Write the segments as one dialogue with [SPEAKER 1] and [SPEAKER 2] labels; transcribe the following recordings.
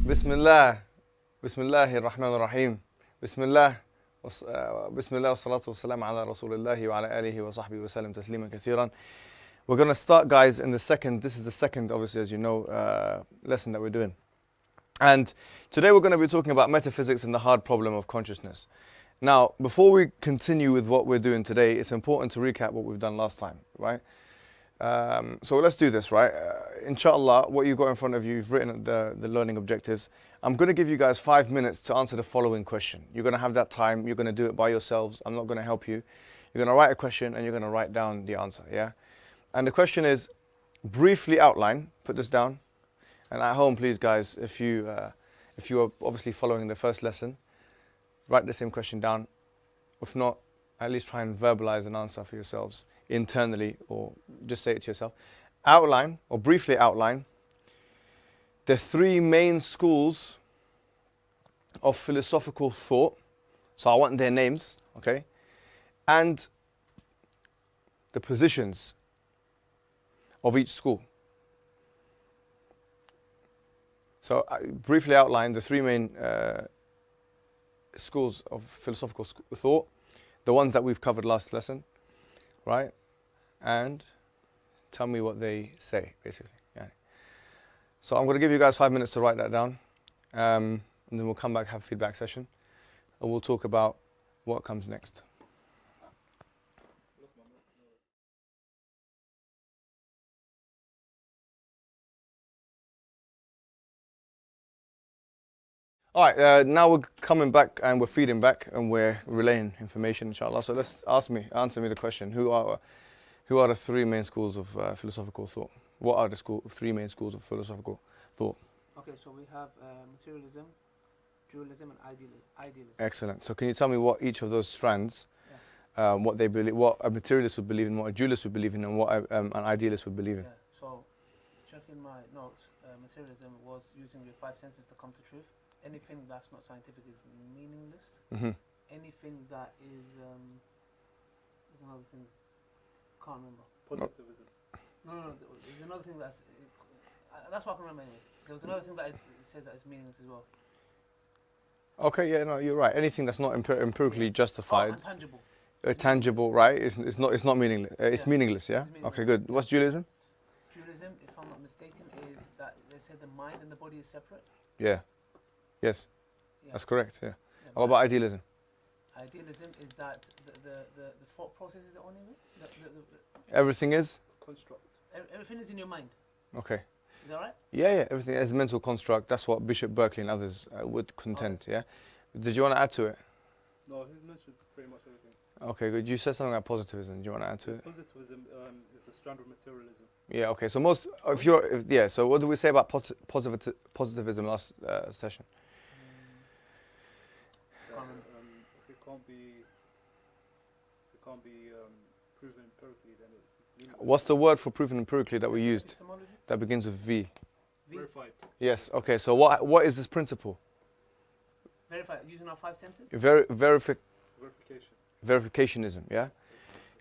[SPEAKER 1] Bismillah, Bismillahir Rahmanir Rahim, Bismillah, Bismillah, wassalatu wassalam ala Rasulillahi wa ala alihi wa sahbihi wa sallam tasliman kathiran. We're going to start, guys, in this is the second, obviously, as you know, lesson that we're doing. And today we're going to be talking about metaphysics and the hard problem of consciousness. Now, before we continue with what we're doing today, it's important to recap what we've done last time, right? So let's do this, right? Inshallah, what you've got in front of you, you've written the learning objectives. I'm going to give you guys 5 minutes to answer the following question. You're going to have that time. You're going to do it by yourselves. I'm not going to help you. You're going to write a question and you're going to write down the answer, yeah? And the question is, briefly outline, put this down. And at home, please, guys, if you are obviously following the first lesson, write the same question down. If not, at least try and verbalize an answer for yourselves internally, or just say it to yourself. Outline, or briefly outline, the three main schools of philosophical thought. So I want their names, okay? And the positions of each school. So I briefly outline the three main schools of philosophical thought, the ones that we've covered last lesson, right? And tell me what they say, basically. Yeah. So I'm going to give you guys 5 minutes to write that down, and then we'll come back, have a feedback session, and we'll talk about what comes next. All right, now we're coming back and we're feeding back and we're relaying information, inshallah. So let's answer me the question: Who are the three main schools of philosophical thought? What are the three main schools of philosophical thought?
[SPEAKER 2] Okay, so we have materialism, dualism, and idealism.
[SPEAKER 1] Excellent. So can you tell me what each of those strands, what they believe, what a materialist would believe in, what a dualist would believe in, and what an idealist would believe in?
[SPEAKER 2] Yeah. So, checking my notes, materialism was using your five senses to come to truth. Anything that's not scientific is meaningless.
[SPEAKER 1] Mm-hmm.
[SPEAKER 2] Anything that is there's another thing, can't remember.
[SPEAKER 3] Positivism.
[SPEAKER 2] No. There's another thing that's what I can remember anyway. There was another thing that says that it's meaningless as well.
[SPEAKER 1] Okay, yeah, no, you're right. Anything that's not empirically justified,
[SPEAKER 2] intangible.
[SPEAKER 1] Tangible, right? It's not meaningless. It's meaningless, yeah.
[SPEAKER 2] Meaningless.
[SPEAKER 1] Okay, good. What's dualism?
[SPEAKER 2] Dualism, if I'm not mistaken, is that they say the mind and the body is separate.
[SPEAKER 1] Yeah. Yes.
[SPEAKER 2] Yeah.
[SPEAKER 1] That's correct. Yeah.
[SPEAKER 2] Yeah,
[SPEAKER 1] What about idealism?
[SPEAKER 2] Idealism is that the thought process is on it.
[SPEAKER 1] Everything is.
[SPEAKER 3] Construct.
[SPEAKER 2] Everything is in your mind.
[SPEAKER 1] Okay.
[SPEAKER 2] Is that right?
[SPEAKER 1] Yeah. Everything is mental construct. That's what Bishop Berkeley and others would contend. Yeah. Did you want to add to it?
[SPEAKER 3] No, he's mentioned pretty much everything.
[SPEAKER 1] Okay, good. You said something about positivism. Do you want to add to it?
[SPEAKER 3] Positivism is a strand of materialism.
[SPEAKER 1] Yeah. Okay. So so what did we say about positivism last session?
[SPEAKER 3] It can't be proven empirically. Then it's meaningless.
[SPEAKER 1] What's the word for proven empirically that we used?
[SPEAKER 2] Epistemology?
[SPEAKER 1] That begins with V.
[SPEAKER 3] Verified.
[SPEAKER 1] Yes. Okay. So what is this principle?
[SPEAKER 2] Verify using our five senses.
[SPEAKER 3] Verification.
[SPEAKER 1] Verificationism. Yeah.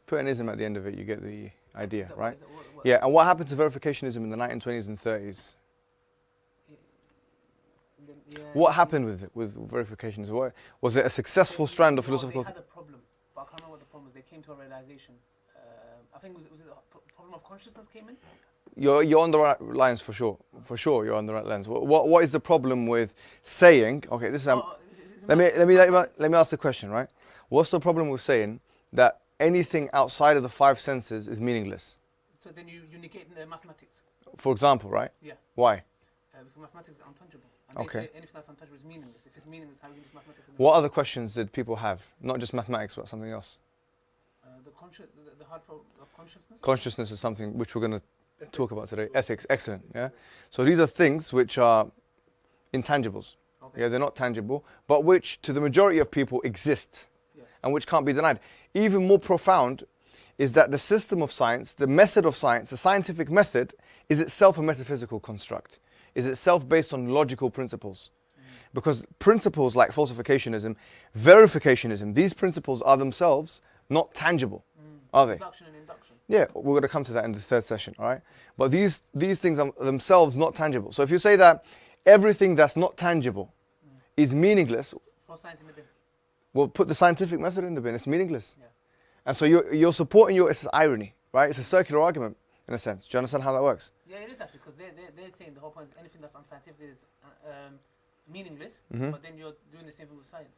[SPEAKER 1] Put an ism at the end of it, you get the idea, right?
[SPEAKER 2] What?
[SPEAKER 1] Yeah. And what happened to verificationism in the 1920s and 30s? What happened with verificationism? Was it a successful strand of philosophical?
[SPEAKER 2] They had a problem, but I can't remember what the problem was. They came to a realization. I think was it a problem of consciousness came in?
[SPEAKER 1] You're on the right lines for sure. For sure, you're on the right lines. What is the problem with saying? Okay, this is. Let me ask the question, right? What's the problem with saying that anything outside of the five senses is meaningless?
[SPEAKER 2] So then you negate mathematics.
[SPEAKER 1] For example, right?
[SPEAKER 2] Yeah.
[SPEAKER 1] Why?
[SPEAKER 2] Because mathematics is untouchable. And
[SPEAKER 1] Okay.
[SPEAKER 2] they say anything that's untouchable is meaningless. If it's meaningless, how do you use mathematics?
[SPEAKER 1] What other questions did people have? Not just mathematics, but something else.
[SPEAKER 2] The hard problem of consciousness.
[SPEAKER 1] Consciousness is something which we're going to talk about today. Ethics, excellent. Yeah. So these are things which are intangibles.
[SPEAKER 2] Okay.
[SPEAKER 1] Yeah, they're not tangible, but which to the majority of people exist,
[SPEAKER 2] Yeah.
[SPEAKER 1] and which can't be denied. Even more profound is that the system of science, the method of science, the scientific method, is itself a metaphysical construct, is itself based on logical principles. Because principles like falsificationism, verificationism, these principles are themselves not tangible, are they?
[SPEAKER 2] Deduction and induction.
[SPEAKER 1] Yeah, we're going to come to that in the third session, all right? But these things are themselves not tangible. So if you say that everything that's not tangible is meaningless,
[SPEAKER 2] For science in the bin.
[SPEAKER 1] well, put the scientific method in the bin, it's meaningless.
[SPEAKER 2] Yeah.
[SPEAKER 1] And so you're supporting it's irony, right? It's a circular argument, in a sense. Do you understand how that works?
[SPEAKER 2] Yeah, it is actually, because they're saying the whole point is anything that's unscientific is meaningless,
[SPEAKER 1] Mhm.
[SPEAKER 2] but then you're doing the same thing with science.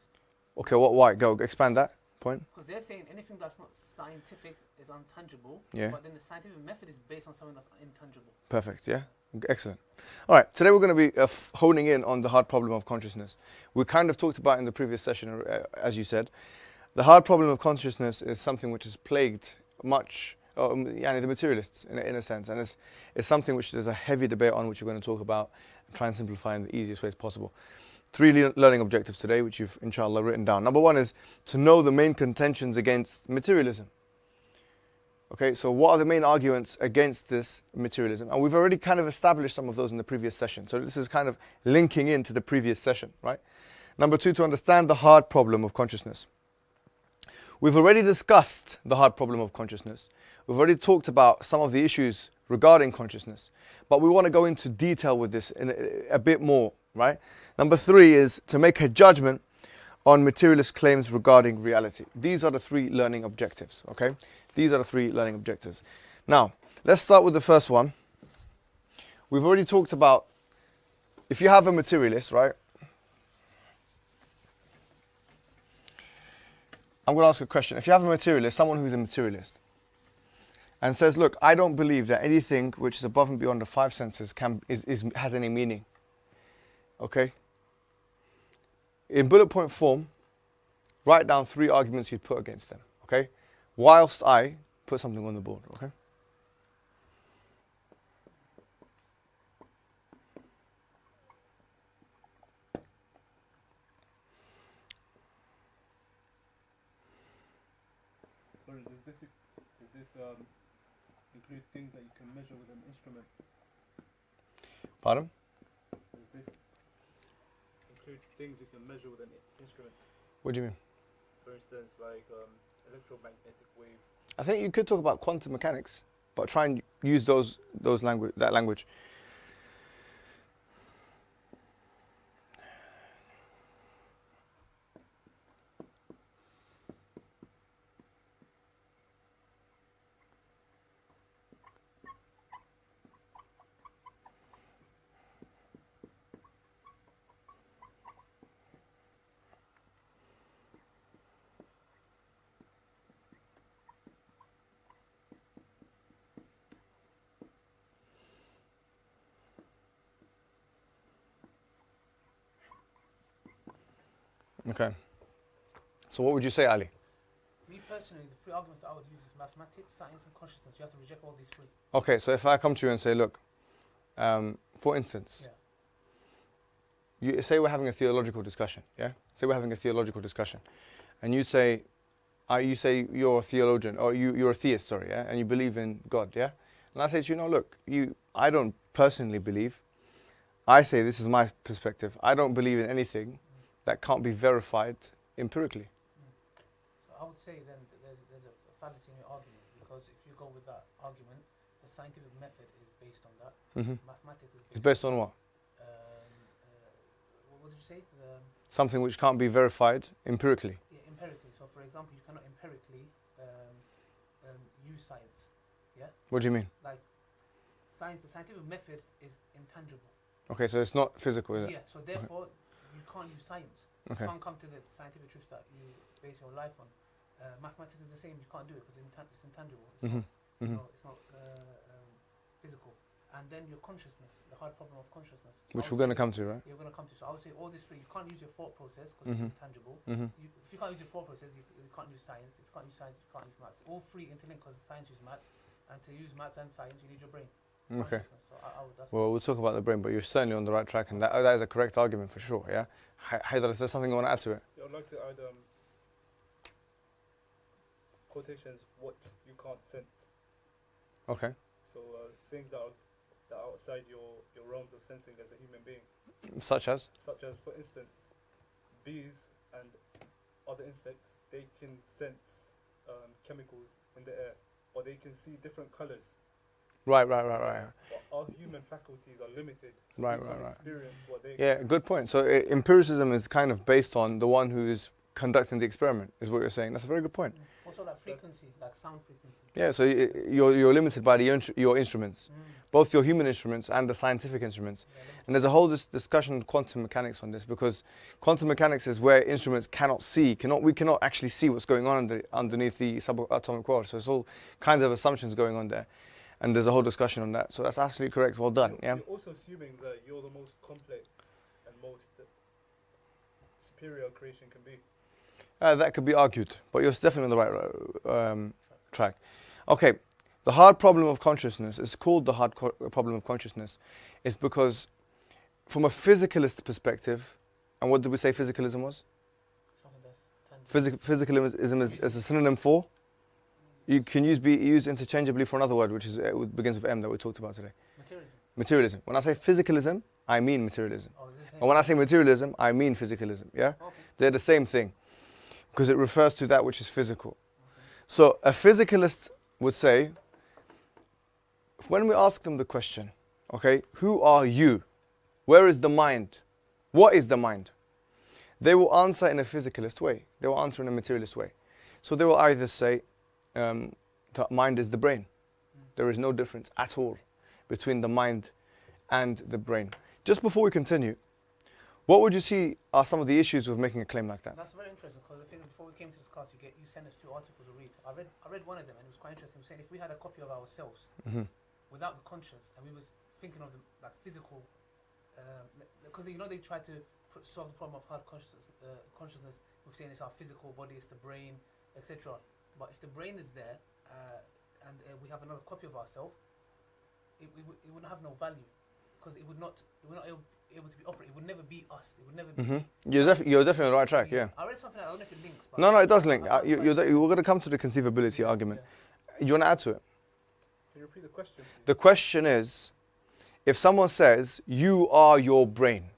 [SPEAKER 1] Okay, why? Go, expand that point.
[SPEAKER 2] Because they're saying anything that's not scientific is untangible,
[SPEAKER 1] Yeah.
[SPEAKER 2] but then the scientific method is based on something that's intangible.
[SPEAKER 1] Perfect, yeah? Excellent. All right, today we're going to be honing in on the hard problem of consciousness. We kind of talked about in the previous session, as you said. The hard problem of consciousness is something which has plagued much, the materialists in a sense, and it's something which there's a heavy debate on, which we're going to talk about and try and simplify in the easiest ways possible. 3 learning objectives today, which you've, inshallah, written down. Number 1 is to know the main contentions against materialism. Okay, so what are the main arguments against this materialism? And we've already kind of established some of those in the previous session. So this is kind of linking into the previous session, right? Number 2, to understand the hard problem of consciousness. We've already discussed the hard problem of consciousness. We've already talked about some of the issues regarding consciousness. But we want to go into detail with this in a bit more, right? Number 3 is to make a judgment on materialist claims regarding reality. These are the 3 learning objectives, okay? These are the 3 learning objectives. Now, let's start with the first one. We've already talked about, if you have a materialist, right? I'm going to ask a question. If you have a materialist, someone who's a materialist, and says, look, I don't believe that anything which is above and beyond the 5 senses has any meaning, okay? In bullet point form, write down 3 arguments you'd put against them, okay? Whilst I put something on the board, okay?
[SPEAKER 3] Sorry, does this include things that you can measure with an instrument?
[SPEAKER 1] Pardon?
[SPEAKER 3] Does this include things you can measure with an instrument?
[SPEAKER 1] What do you mean?
[SPEAKER 3] For instance, like electromagnetic waves.
[SPEAKER 1] I think you could talk about quantum mechanics, but try and use that language. Okay. So what would you say, Ali?
[SPEAKER 2] Me personally, the 3 arguments that I would use is mathematics, science, and consciousness. You have to reject all these 3.
[SPEAKER 1] Okay, so if I come to you and say, look, for instance, you say we're having a theological discussion, yeah? Say we're having a theological discussion, and you say you're a theologian, or you're a theist, sorry, yeah? And you believe in God, yeah? And I say to you, no, look, I don't personally believe. I say, this is my perspective, I don't believe in anything that can't be verified empirically.
[SPEAKER 2] So I would say then that there's a fallacy in your argument, because if you go with that argument, the scientific method is based on that.
[SPEAKER 1] Mm-hmm.
[SPEAKER 2] Mathematics is
[SPEAKER 1] It's based on what?
[SPEAKER 2] What did you say?
[SPEAKER 1] Something which can't be verified empirically.
[SPEAKER 2] Yeah, empirically. So for example, you cannot empirically use science. Yeah?
[SPEAKER 1] What do you mean?
[SPEAKER 2] Like science, the scientific method is intangible.
[SPEAKER 1] Okay, so it's not physical, is it?
[SPEAKER 2] Yeah, so therefore you can't use science.
[SPEAKER 1] Okay.
[SPEAKER 2] You can't come to the scientific truths that you base your life on. Mathematics is the same. You can't do it because it's intangible. It's
[SPEAKER 1] Mhm.
[SPEAKER 2] not,
[SPEAKER 1] Mhm.
[SPEAKER 2] it's not physical. and then your consciousness, the hard problem of consciousness. So
[SPEAKER 1] Which
[SPEAKER 2] I
[SPEAKER 1] we're
[SPEAKER 2] would
[SPEAKER 1] going to
[SPEAKER 2] say
[SPEAKER 1] come to, right?
[SPEAKER 2] You're going to come to. So I would say all these three, you can't use your thought process because
[SPEAKER 1] Mhm.
[SPEAKER 2] it's intangible.
[SPEAKER 1] Mm-hmm.
[SPEAKER 2] If you can't use your thought process, you can't use science. If you can't use science, you can't use maths. All three interlink because science uses maths, and to use maths and science, you need your brain.
[SPEAKER 1] Okay.
[SPEAKER 2] Consciousness. So that's
[SPEAKER 1] Well, we'll talk about the brain, but you're certainly on the right track, and that is a correct argument for sure, yeah? Haidar, is there something you want to add to it?
[SPEAKER 3] Yeah, I'd like to add quotations, what you can't sense.
[SPEAKER 1] Okay.
[SPEAKER 3] So things that are outside your realms of sensing as a human being,
[SPEAKER 1] Such as?
[SPEAKER 3] such as, for instance, bees and other insects, they can sense chemicals in the air, or they can see different colors.
[SPEAKER 1] Right.
[SPEAKER 3] But our human faculties are limited, so
[SPEAKER 1] Right,
[SPEAKER 3] we
[SPEAKER 1] right,
[SPEAKER 3] can't
[SPEAKER 1] right.
[SPEAKER 3] experience what they
[SPEAKER 1] Yeah, good point. So empiricism is kind of based on the one who is conducting the experiment, is what you're saying. That's a very good point.
[SPEAKER 2] also like frequency, like sound frequency.
[SPEAKER 1] Yeah, so you're limited by your instruments, both your human instruments and the scientific instruments. And there's a whole discussion in quantum mechanics on this, because quantum mechanics is where instruments cannot see, we cannot actually see what's going on underneath the subatomic world. So it's all kinds of assumptions going on there. And there's a whole discussion on that. So that's absolutely correct. Well done. Yeah.
[SPEAKER 3] You're also assuming that you're the most complex and most superior creation can be.
[SPEAKER 1] That could be argued, but you're definitely on the right track. Okay, the hard problem of consciousness is called the hard problem of consciousness. It's because, from a physicalist perspective, and what did we say physicalism was?
[SPEAKER 2] Something that's tangible.
[SPEAKER 1] Physicalism is a synonym for. You can be used interchangeably for another word, which is begins with M that we talked about today.
[SPEAKER 2] Materialism.
[SPEAKER 1] Materialism. When I say physicalism, I mean materialism.
[SPEAKER 2] Oh, is this
[SPEAKER 1] And when I say materialism, I mean physicalism. Yeah,
[SPEAKER 2] okay.
[SPEAKER 1] they're the same thing, because it refers to that which is physical. So a physicalist would say, when we ask them the question, okay, who are you? Where is the mind? What is the mind? They will answer in a physicalist way. They will answer in a materialist way. So they will either say, the mind is the brain. There is no difference at all between the mind and the brain. Just before we continue, what would you see are some of the issues with making a claim like that?
[SPEAKER 2] That's very interesting, because the thing is, before we came to this class, you sent us 2 articles to read. I read one of them, and it was quite interesting. Saying if we had a copy of ourselves without the conscious, and we was thinking of the like physical, because they try to solve the problem of hard consciousness with saying it's our physical body, it's the brain, etc. But if the brain is there, and we have another copy of ourselves, it would have no value, because it would not able to be operated. It would never be us. It would never be.
[SPEAKER 1] You're definitely on the right track. Yeah.
[SPEAKER 2] I read something. I don't know if it links. But
[SPEAKER 1] No, it does link.
[SPEAKER 2] I found it quite
[SPEAKER 1] We're going to come to the conceivability argument. Do you want to add to it?
[SPEAKER 3] Can you repeat the question, please?
[SPEAKER 1] The question is, if someone says you are your brain,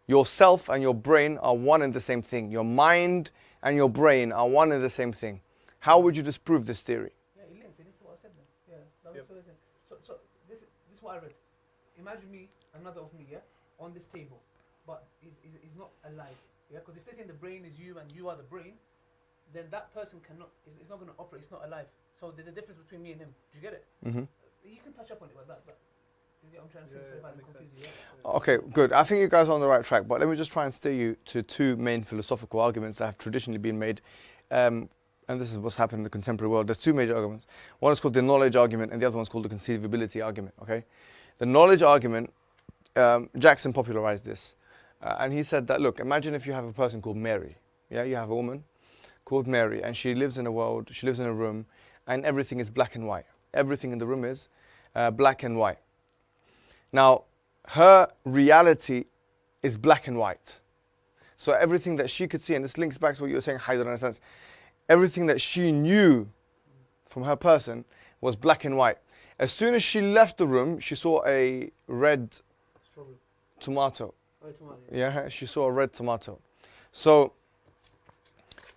[SPEAKER 1] yourself and your brain are one and the same thing. Your mind and your brain are one and the same thing. How would you disprove this theory?
[SPEAKER 2] Yeah, it links. It links to what I said then. Yeah, that was what I said. So this is what I read. Imagine me, another of me, yeah, on this table, but is not alive. Yeah, because if they're saying the brain is you and you are the brain, then that person it's not going to operate. It's not alive. So there's a difference between me and him. Do you get it? You can touch up on it, but you get what I'm trying to say, so if I didn't confuse you. Yeah?
[SPEAKER 1] Okay, good. I think you guys are on the right track, but let me just try and steer you to 2 main philosophical arguments that have traditionally been made. And this is what's happened in the contemporary world. There's 2 major arguments. One is called the knowledge argument, and the other one is called the conceivability argument. Okay, the knowledge argument, Jackson popularized this, and he said that, look, imagine if you have a person called Mary. Yeah, you have a woman called Mary, and she lives in a room, and everything is black and white. Everything in the room is black and white. Now, her reality is black and white. So everything that she could see, and this links back to what you were saying, Haider, in a sense, everything that she knew from her person was black and white. As soon as she left the room, she saw a red
[SPEAKER 2] Strawberry.
[SPEAKER 1] tomato.
[SPEAKER 2] Oh, tomato.
[SPEAKER 1] Yeah, she saw a red tomato. So,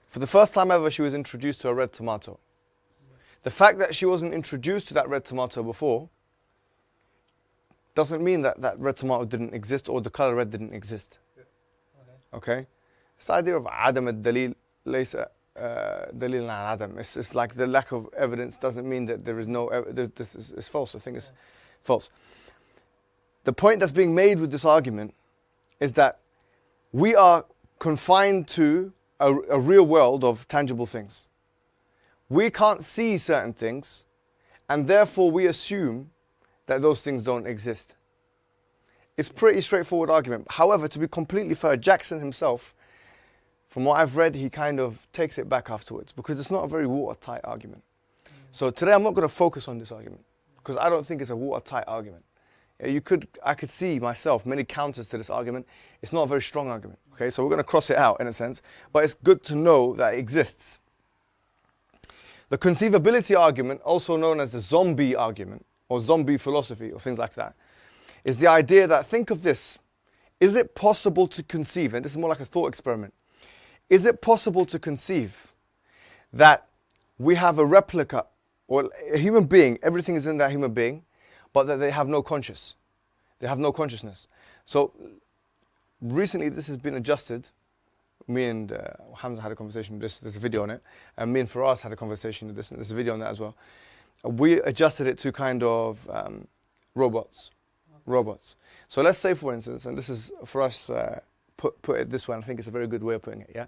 [SPEAKER 1] for the first time ever, she was introduced to a red tomato. The fact that she wasn't introduced to that red tomato before doesn't mean that that red tomato didn't exist or the color red didn't exist. Okay? It's the idea of Adam al-Dalil, laysa dalil al Adam. It's like the lack of evidence doesn't mean that there is no evidence. This is false. I think it's false. The point that's being made with this argument is that we are confined to a real world of tangible things. We can't see certain things, and therefore we assume that those things don't exist. It's pretty straightforward argument. However, to be completely fair, Jackson himself, from what I've read, he kind of takes it back afterwards because it's not a very watertight argument. So today I'm not going to focus on this argument because I don't think it's a watertight argument. I could see myself many counters to this argument. It's not a very strong argument. Okay, so we're going to cross it out in a sense, but it's good to know that it exists. The conceivability argument, also known as the zombie argument or zombie philosophy or things like that, is the idea that, think of this, is it possible to conceive, and this is more like a thought experiment, is it possible to conceive that we have a replica or a human being, everything is in that human being, but that they have no they have no consciousness. So recently this has been adjusted. Me and Hamza had a conversation with this, there's a video on it, and me and Faraz had a conversation with this, and there's a video on that as well. We adjusted it to kind of robots. So let's say, for instance, and this is for us, put it this way, and I think it's a very good way of putting it, yeah?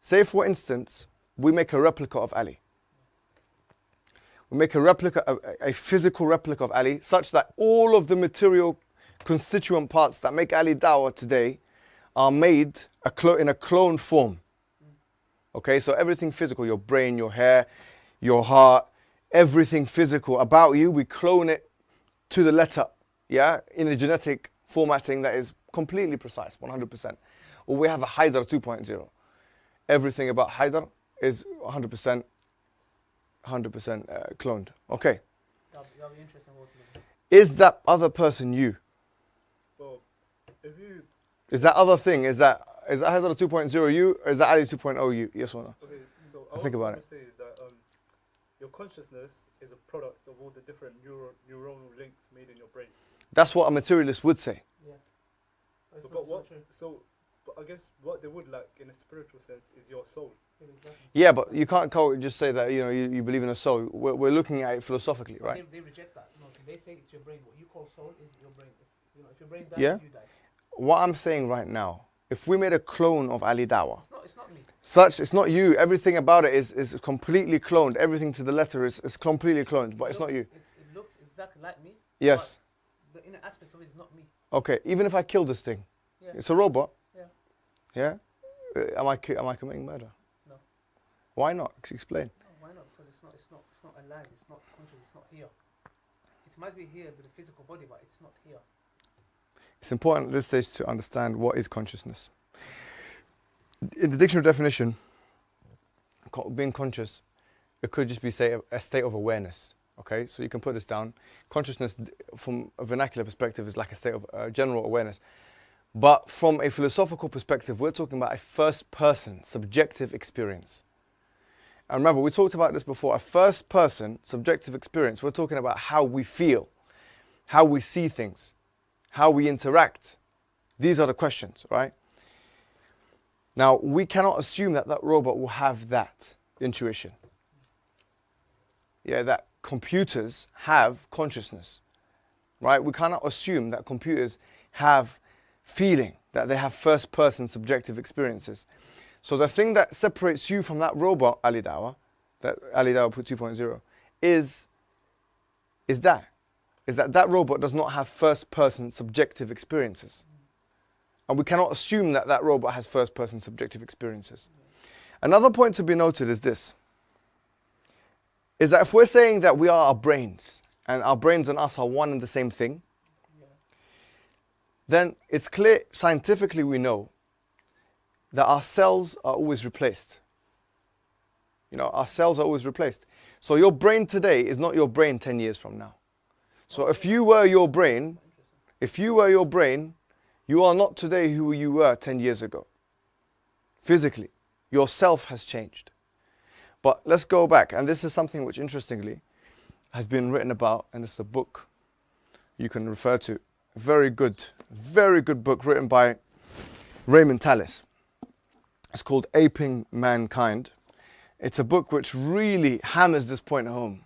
[SPEAKER 1] Say, for instance, we make a replica of Ali. We make a replica, a physical replica of Ali, such that all of the material constituent parts that make Ali Dawah today are made in a cloned form. Okay, so everything physical, your brain, your hair, your heart, everything physical about you, we clone it to the letter, yeah, in a genetic formatting that is completely precise, 100%. Or we have a Hijab 2.0. Everything about Hijab is 100% cloned. Okay.
[SPEAKER 2] That'll be interesting altogether.
[SPEAKER 1] Is that other person you?
[SPEAKER 3] Well, if you...
[SPEAKER 1] Is that other thing, is that Hijab 2.0 you, or is that Ali 2.0 you? Yes or no?
[SPEAKER 3] Okay, so
[SPEAKER 1] Think about it.
[SPEAKER 3] Say is that your consciousness is a product of all the different neuronal links made in your brain.
[SPEAKER 1] That's what a materialist would say.
[SPEAKER 2] Yeah.
[SPEAKER 3] But I guess what they would like in a spiritual sense is your soul.
[SPEAKER 2] Yeah, exactly.
[SPEAKER 1] Yeah, but you can't just say that you believe in a soul. We're looking at it philosophically, right?
[SPEAKER 2] They reject that. No, they say it's your brain. What you call soul is your brain. If your brain dies,
[SPEAKER 1] Yeah.
[SPEAKER 2] you die.
[SPEAKER 1] What I'm saying right now, if we made a clone of Ali Dawah,
[SPEAKER 2] It's not me.
[SPEAKER 1] it's not you. Everything about it is completely cloned. Everything to the letter is completely cloned, but it's not you.
[SPEAKER 2] It looks exactly like me.
[SPEAKER 1] Yes.
[SPEAKER 2] But the inner aspects of it is not me.
[SPEAKER 1] Okay. Even if I kill this thing,
[SPEAKER 2] Yeah.
[SPEAKER 1] it's a robot.
[SPEAKER 2] Yeah.
[SPEAKER 1] Yeah. Am I committing murder?
[SPEAKER 2] No.
[SPEAKER 1] Why not? Explain.
[SPEAKER 2] No, why not? Because it's not alive. It's not conscious. It's not here. It might be here with a physical body, but it's not here.
[SPEAKER 1] It's important at this stage to understand what is consciousness. In the dictionary definition, being conscious, it could just be, say, a state of awareness. Okay, so you can put this down. Consciousness, from a vernacular perspective, is like a state of general awareness. But from a philosophical perspective, we're talking about a first-person, subjective experience. And remember, we talked about this before. A first-person, subjective experience, we're talking about how we feel, how we see things, how we interact. These are the questions, right? Now, we cannot assume that robot will have that intuition. Yeah, that computers have consciousness, right? We cannot assume that computers have feeling, that they have first-person subjective experiences. So the thing that separates you from that robot, Ali Dawah, that Ali Dawah put 2.0, is that robot does not have first-person subjective experiences. And we cannot assume that that robot has first-person subjective experiences. Another point to be noted is this, is that if we're saying that we are our brains, and our brains and us are one and the same thing, then it's clear, scientifically we know, that our cells are always replaced. You know, our cells are always replaced. So your brain today is not your brain 10 years from now. So if you were your brain, you are not today who you were 10 years ago. Physically, yourself has changed. But let's go back, and this is something which interestingly has been written about, and this is a book you can refer to. Very good book written by Raymond Tallis. It's called Aping Mankind. It's a book which really hammers this point home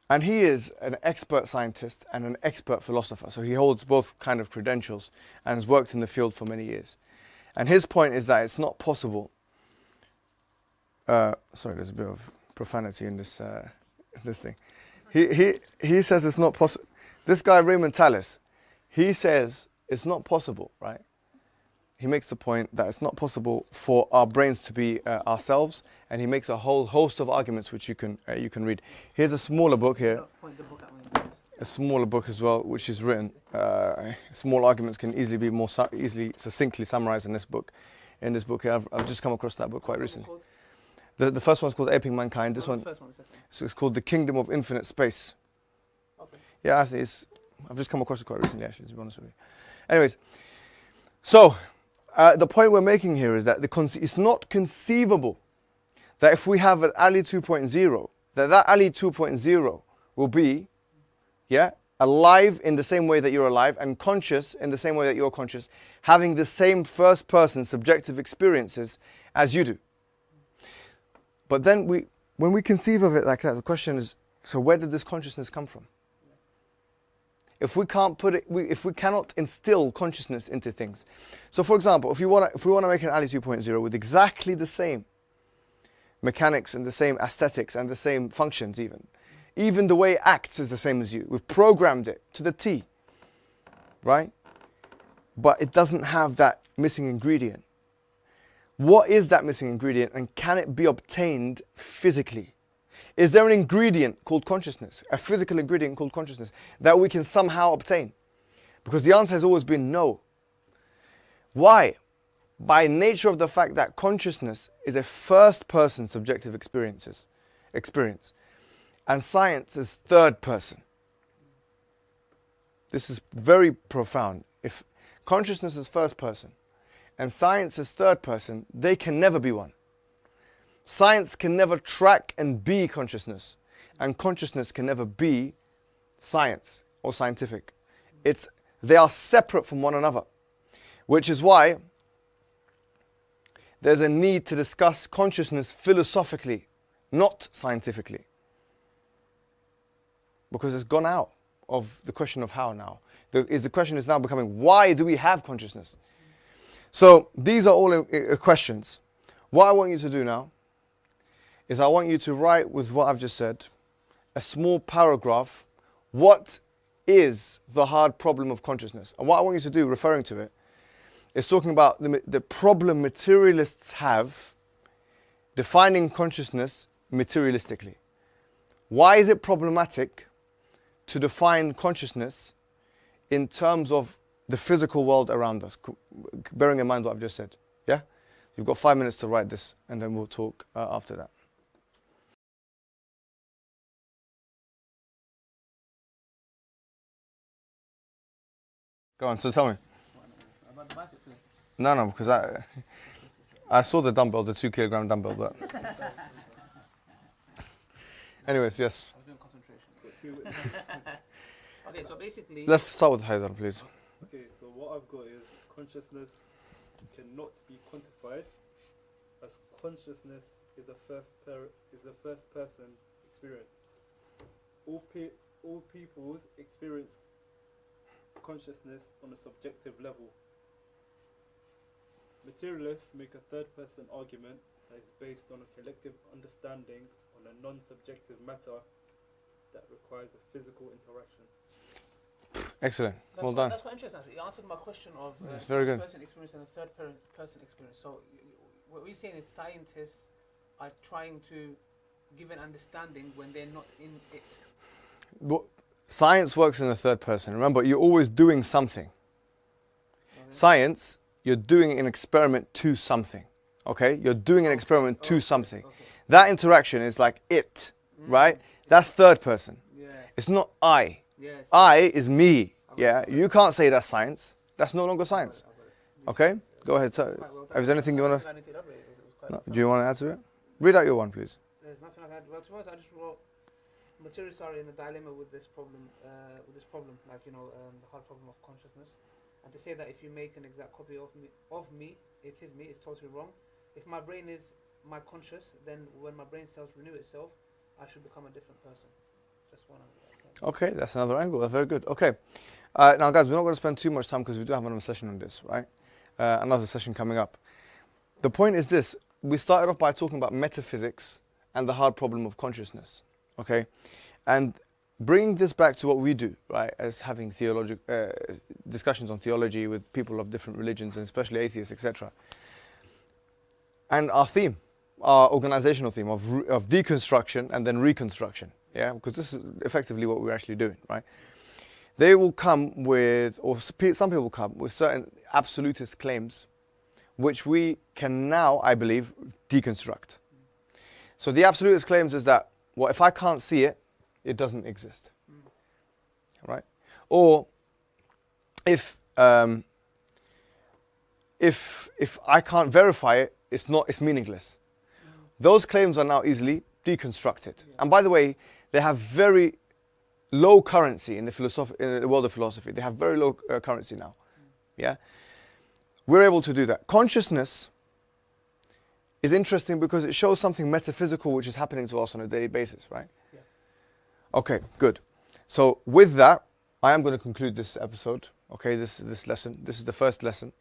[SPEAKER 1] and he is an expert scientist and an expert philosopher, so he holds both kind of credentials and has worked in the field for many years. And his point is that it's not possible. Sorry, there's a bit of profanity in this thing. he says it's not possible. This guy Raymond Tallis, he says it's not possible, right? He makes the point that it's not possible for our brains to be ourselves, and he makes a whole host of arguments which you can read. Here's a smaller book here,
[SPEAKER 2] Point the book at me.
[SPEAKER 1] a smaller book as well, which is written. Small arguments can easily be more easily succinctly summarized in this book. In this book here, I've just come across that book quite
[SPEAKER 2] What's that
[SPEAKER 1] recently.
[SPEAKER 2] book called?
[SPEAKER 1] The first one's called Aping Mankind. This
[SPEAKER 2] Oh,
[SPEAKER 1] one,
[SPEAKER 2] the first one, the second.
[SPEAKER 1] so it's called The Kingdom of Infinite Space.
[SPEAKER 2] Okay.
[SPEAKER 1] Yeah, I think I've just come across it quite recently, actually, to be honest with you. Anyways, so the point we're making here is that it's not conceivable that if we have an Ali 2.0, that Ali 2.0 will be, alive in the same way that you're alive, and conscious in the same way that you're conscious, having the same first-person subjective experiences as you do. But then when we conceive of it like that, the question is, so where did this consciousness come from? If we can't put it, if we cannot instill consciousness into things. So, for example, if we want to make an Ali 2.0 with exactly the same mechanics and the same aesthetics and the same functions, even the way it acts is the same as you. We've programmed it to the T, right? But it doesn't have that missing ingredient. What is that missing ingredient, and can it be obtained physically? Is there an ingredient called consciousness, a physical ingredient called consciousness, that we can somehow obtain? Because the answer has always been no. Why? By nature of the fact that consciousness is a first-person subjective experience, and science is third person. This is very profound. If consciousness is first person, and science is third person, they can never be one. Science can never track and be consciousness, and consciousness can never be science or scientific. They are separate from one another, which is why there's a need to discuss consciousness philosophically, not scientifically, because it's gone out of the question of how now. The question is now becoming, why do we have consciousness? So these are all questions. What I want you to do now is I want you to write, with what I've just said, a small paragraph. What is the hard problem of consciousness? And what I want you to do, referring to it, is talking about the problem materialists have defining consciousness materialistically. Why is it problematic to define consciousness in terms of the physical world around us, bearing in mind what I've just said? Yeah? You've got 5 minutes to write this, and then we'll talk after that. Go on, so tell me.
[SPEAKER 2] About the bicycle.
[SPEAKER 1] No, because I saw the dumbbell, the 2 kilogram dumbbell, but... Anyways, yes.
[SPEAKER 2] I was doing concentration. Okay, so basically...
[SPEAKER 1] Let's start with Haidar, please.
[SPEAKER 3] Okay, so what I've got is consciousness cannot be quantified, as consciousness is a first-person experience. All peoples experience consciousness on a subjective level. Materialists make a third-person argument that is based on a collective understanding on a non-subjective matter that requires a physical interaction.
[SPEAKER 1] Excellent. Well done.
[SPEAKER 2] That's quite interesting, actually. You answered my question of
[SPEAKER 1] It's very good.
[SPEAKER 2] first-person experience and a third-person experience. So what we're saying is scientists are trying to give an understanding when they're not in it.
[SPEAKER 1] Science works in the third person. Remember, you're always doing something.
[SPEAKER 2] Okay.
[SPEAKER 1] Science, you're doing an experiment to something. Okay? You're doing an experiment to something.
[SPEAKER 2] Okay.
[SPEAKER 1] That interaction is like it, right? That's third person.
[SPEAKER 2] Yes.
[SPEAKER 1] It's not I.
[SPEAKER 2] Yes.
[SPEAKER 1] I is me. Yeah? You can't say that's science. That's no longer science. Okay? Go ahead. So, is there anything you want to...
[SPEAKER 2] I need to elaborate. It was
[SPEAKER 1] No,
[SPEAKER 2] quite
[SPEAKER 1] do you want to add to it? Read out your one, please.
[SPEAKER 2] There's nothing I've had. Well, to be honest, I just wrote materialists are in a dilemma with this problem. Like the hard problem of consciousness, and to say that if you make an exact copy of me, it is me. It's totally wrong. If my brain is my conscious, then when my brain cells renew itself, I should become a different person. Just one.
[SPEAKER 1] Okay, that's another angle. That's very good. Okay. Now, guys, we're not going to spend too much time because we do have another session on this, right? Another session coming up. The point is this. We started off by talking about metaphysics and the hard problem of consciousness, okay? And bring this back to what we do, right? As having discussions on theology with people of different religions, and especially atheists, etc. And our theme, our organizational theme of deconstruction and then reconstruction, yeah? Because this is effectively what we're actually doing, right? They will come with, or some people will come with certain absolutist claims, which we can now, I believe, deconstruct. So the absolutist claims is that, well, if I can't see it, it doesn't exist, right? Or if I can't verify it, it's meaningless. Those claims are now easily deconstructed. Yeah. And by the way, they have very low currency in the world of philosophy. They have very low currency now. Yeah, we're able to do that. Consciousness is interesting because it shows something metaphysical which is happening to us on a daily basis, right? Yeah. Okay, good. So with that, I am going to conclude this episode. Okay, this lesson. This is the first lesson.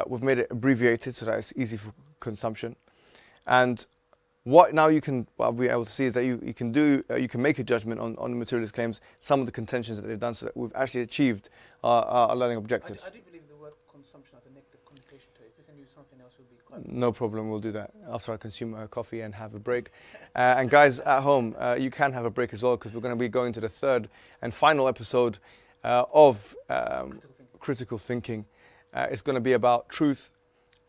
[SPEAKER 1] We've made it abbreviated so that it's easy for consumption. And what now you can be able to see is that you can make a judgment on the materialist claims, some of the contentions that they've done, so that we've actually achieved our learning objectives.
[SPEAKER 2] I do believe the word consumption has a negative connotation to it. If we can use something else, it would be quite...
[SPEAKER 1] No problem, we'll do that after I consume coffee and have a break. And guys at home, you can have a break as well, because we're going to be going to the third and final episode of critical thinking. It's going to be about truth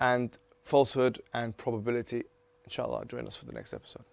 [SPEAKER 1] and falsehood and probability. Inshallah, join us for the next episode.